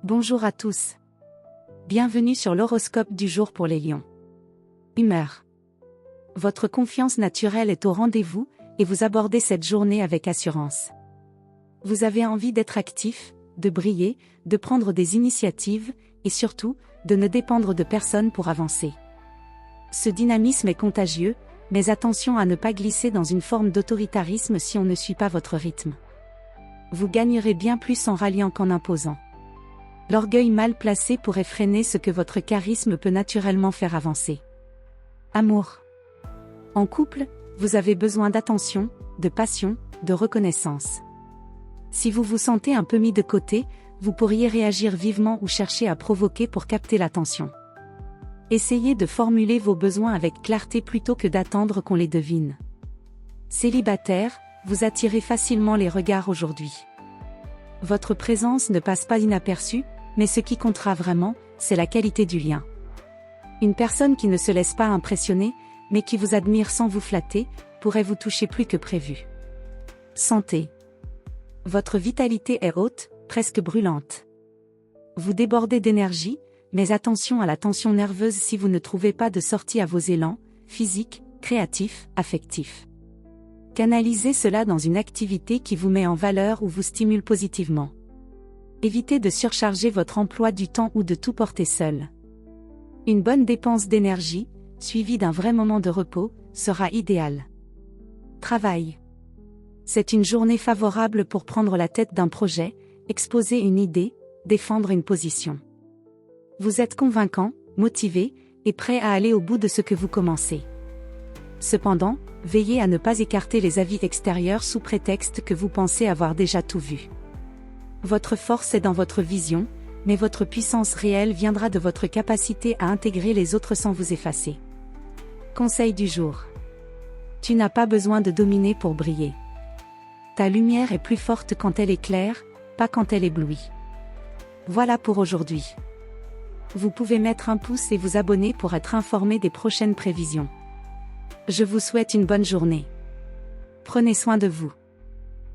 Bonjour à tous. Bienvenue sur l'horoscope du jour pour les lions. Humeur. Votre confiance naturelle est au rendez-vous et vous abordez cette journée avec assurance. Vous avez envie d'être actif, de briller, de prendre des initiatives et surtout, de ne dépendre de personne pour avancer. Ce dynamisme est contagieux, mais attention à ne pas glisser dans une forme d'autoritarisme si on ne suit pas votre rythme. Vous gagnerez bien plus en ralliant qu'en imposant. L'orgueil mal placé pourrait freiner ce que votre charisme peut naturellement faire avancer. Amour. En couple, vous avez besoin d'attention, de passion, de reconnaissance. Si vous vous sentez un peu mis de côté, vous pourriez réagir vivement ou chercher à provoquer pour capter l'attention. Essayez de formuler vos besoins avec clarté plutôt que d'attendre qu'on les devine. Célibataire, vous attirez facilement les regards aujourd'hui. Votre présence ne passe pas inaperçue, mais ce qui comptera vraiment, c'est la qualité du lien. Une personne qui ne se laisse pas impressionner, mais qui vous admire sans vous flatter, pourrait vous toucher plus que prévu. Santé. Votre vitalité est haute, presque brûlante. Vous débordez d'énergie, mais attention à la tension nerveuse si vous ne trouvez pas de sortie à vos élans, physiques, créatifs, affectifs. Canalisez cela dans une activité qui vous met en valeur ou vous stimule positivement. Évitez de surcharger votre emploi du temps ou de tout porter seul. Une bonne dépense d'énergie, suivie d'un vrai moment de repos, sera idéale. Travail. C'est une journée favorable pour prendre la tête d'un projet, exposer une idée, défendre une position. Vous êtes convaincant, motivé, et prêt à aller au bout de ce que vous commencez. Cependant, veillez à ne pas écarter les avis extérieurs sous prétexte que vous pensez avoir déjà tout vu. Votre force est dans votre vision, mais votre puissance réelle viendra de votre capacité à intégrer les autres sans vous effacer. Conseil du jour. Tu n'as pas besoin de dominer pour briller. Ta lumière est plus forte quand elle éclaire, pas quand elle éblouit. Voilà pour aujourd'hui. Vous pouvez mettre un pouce et vous abonner pour être informé des prochaines prévisions. Je vous souhaite une bonne journée. Prenez soin de vous.